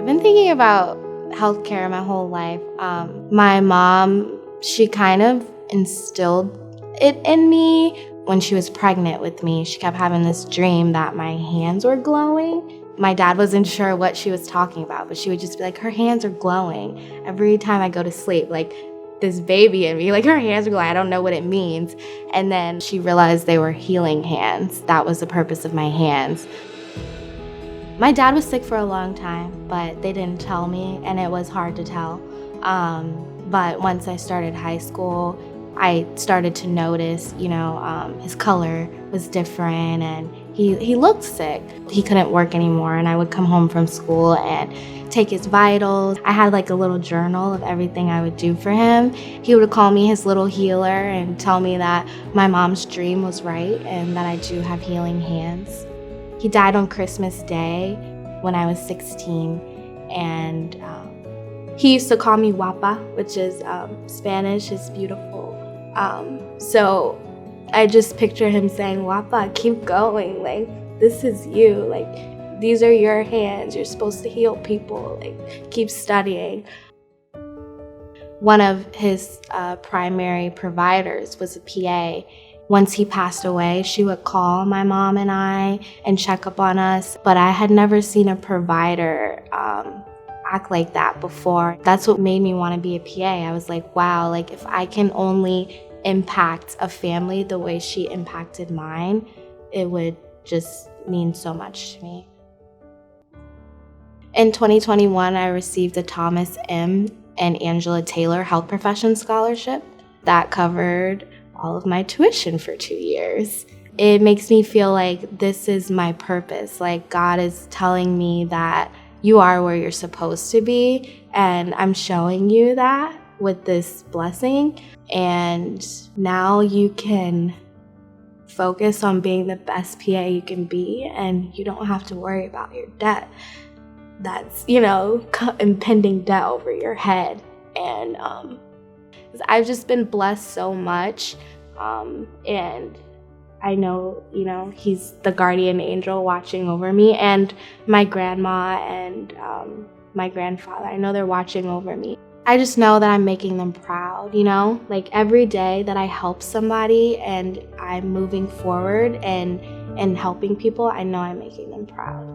I've been thinking about healthcare my whole life. My mom, she kind of instilled it in me when she was pregnant with me. She kept having this dream that my hands were glowing. My dad wasn't sure what she was talking about, but she would just be like, her hands are glowing. Every time I go to sleep, like this baby in me, like her hands are glowing. I don't know what it means. And then she realized they were healing hands. That was the purpose of my hands. My dad was sick for a long time, but they didn't tell me, and it was hard to tell. But once I started high school, I started to notice, his color was different, and he looked sick. He couldn't work anymore, and I would come home from school and take his vitals. I had like a little journal of everything I would do for him. He would call me his little healer and tell me that my mom's dream was right and that I do have healing hands. He died on Christmas Day when I was 16, and he used to call me Guapa, which is Spanish, is beautiful. So I just picture him saying, Guapa, keep going, like, this is you, like, these are your hands, you're supposed to heal people, like, keep studying. One of his primary providers was a PA. Once he passed away, she would call my mom and I and check up on us, but I had never seen a provider act like that before. That's what made me want to be a PA. I was like, wow, like if I can only impact a family the way she impacted mine, it would just mean so much to me. In 2021, I received a Thomas M. and Angela Taylor Health Profession Scholarship that covered all of my tuition for 2 years. It makes me feel like this is my purpose. Like God is telling me that you are where you're supposed to be, and I'm showing you that with this blessing. And now you can focus on being the best PA you can be, and you don't have to worry about your debt. That's, impending debt over your head. And I've just been blessed so much, and I know, he's the guardian angel watching over me, and my grandma and my grandfather, I know they're watching over me. I just know that I'm making them proud, like every day that I help somebody and I'm moving forward and helping people, I know I'm making them proud.